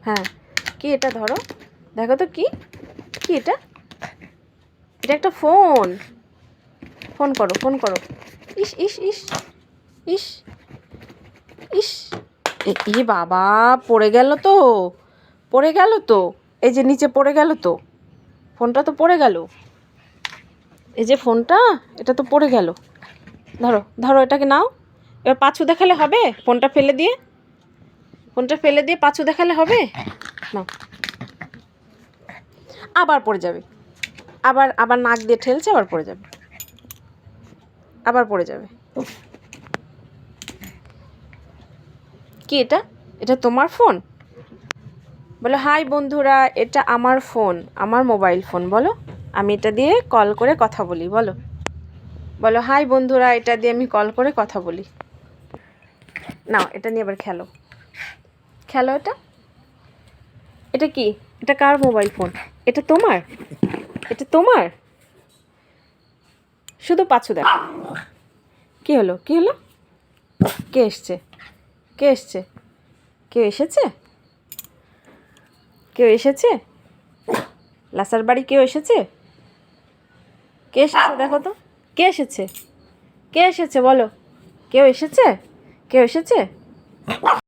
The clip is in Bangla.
হ্যাঁ, কি এটা? ধরো, দেখো তো কি কি এটা? এটা একটা ফোন। ফোন করো, ফোন করো। ইস ইস ইস ইস ইস, এ বাবা, পড়ে গেল তো, পড়ে গেল তো, এই যে নিচে পড়ে গেল তো, ফোনটা তো পড়ে গেল। এই যে ফোনটা, এটা তো পড়ে গেল। ধরো ধরো, এটাকে নাও। এবার পাছু দেখালে হবে? ফোনটা ফেলে দিয়ে, ফোনটা ফেলে দিয়ে পাছু দেখালে হবে? নাও। আবার পড়ে যাবে, আবার আবার নাক দিয়ে ঠেলছে, আবার পড়ে যাবে, আবার পড়ে যাবে। কি এটা? এটা তোমার ফোন? বলো, হাই বন্ধুরা, এটা আমার ফোন, আমার মোবাইল ফোন। বলো, আমি এটা দিয়ে কল করে কথা বলি। বলো, বলো, হাই বন্ধুরা, এটা দিয়ে আমি কল করে কথা বলি। নাও, এটা নিয়ে আবার খেলো, খেলো। এটা, এটা কি? এটা কার মোবাইল ফোন? এটা তোমার? এটা তোমার? শুধু পাছু দেখো। কি হলো? কি হলো? কে এসছে? কে এসছে? কেউ এসেছে? কেউ এসেছে? লাসার বাড়ি কেউ এসেছে? কে এসেছে দেখো তো, কে এসেছে? কে এসেছে বলো? কেউ এসেছে? কেউ এসেছে?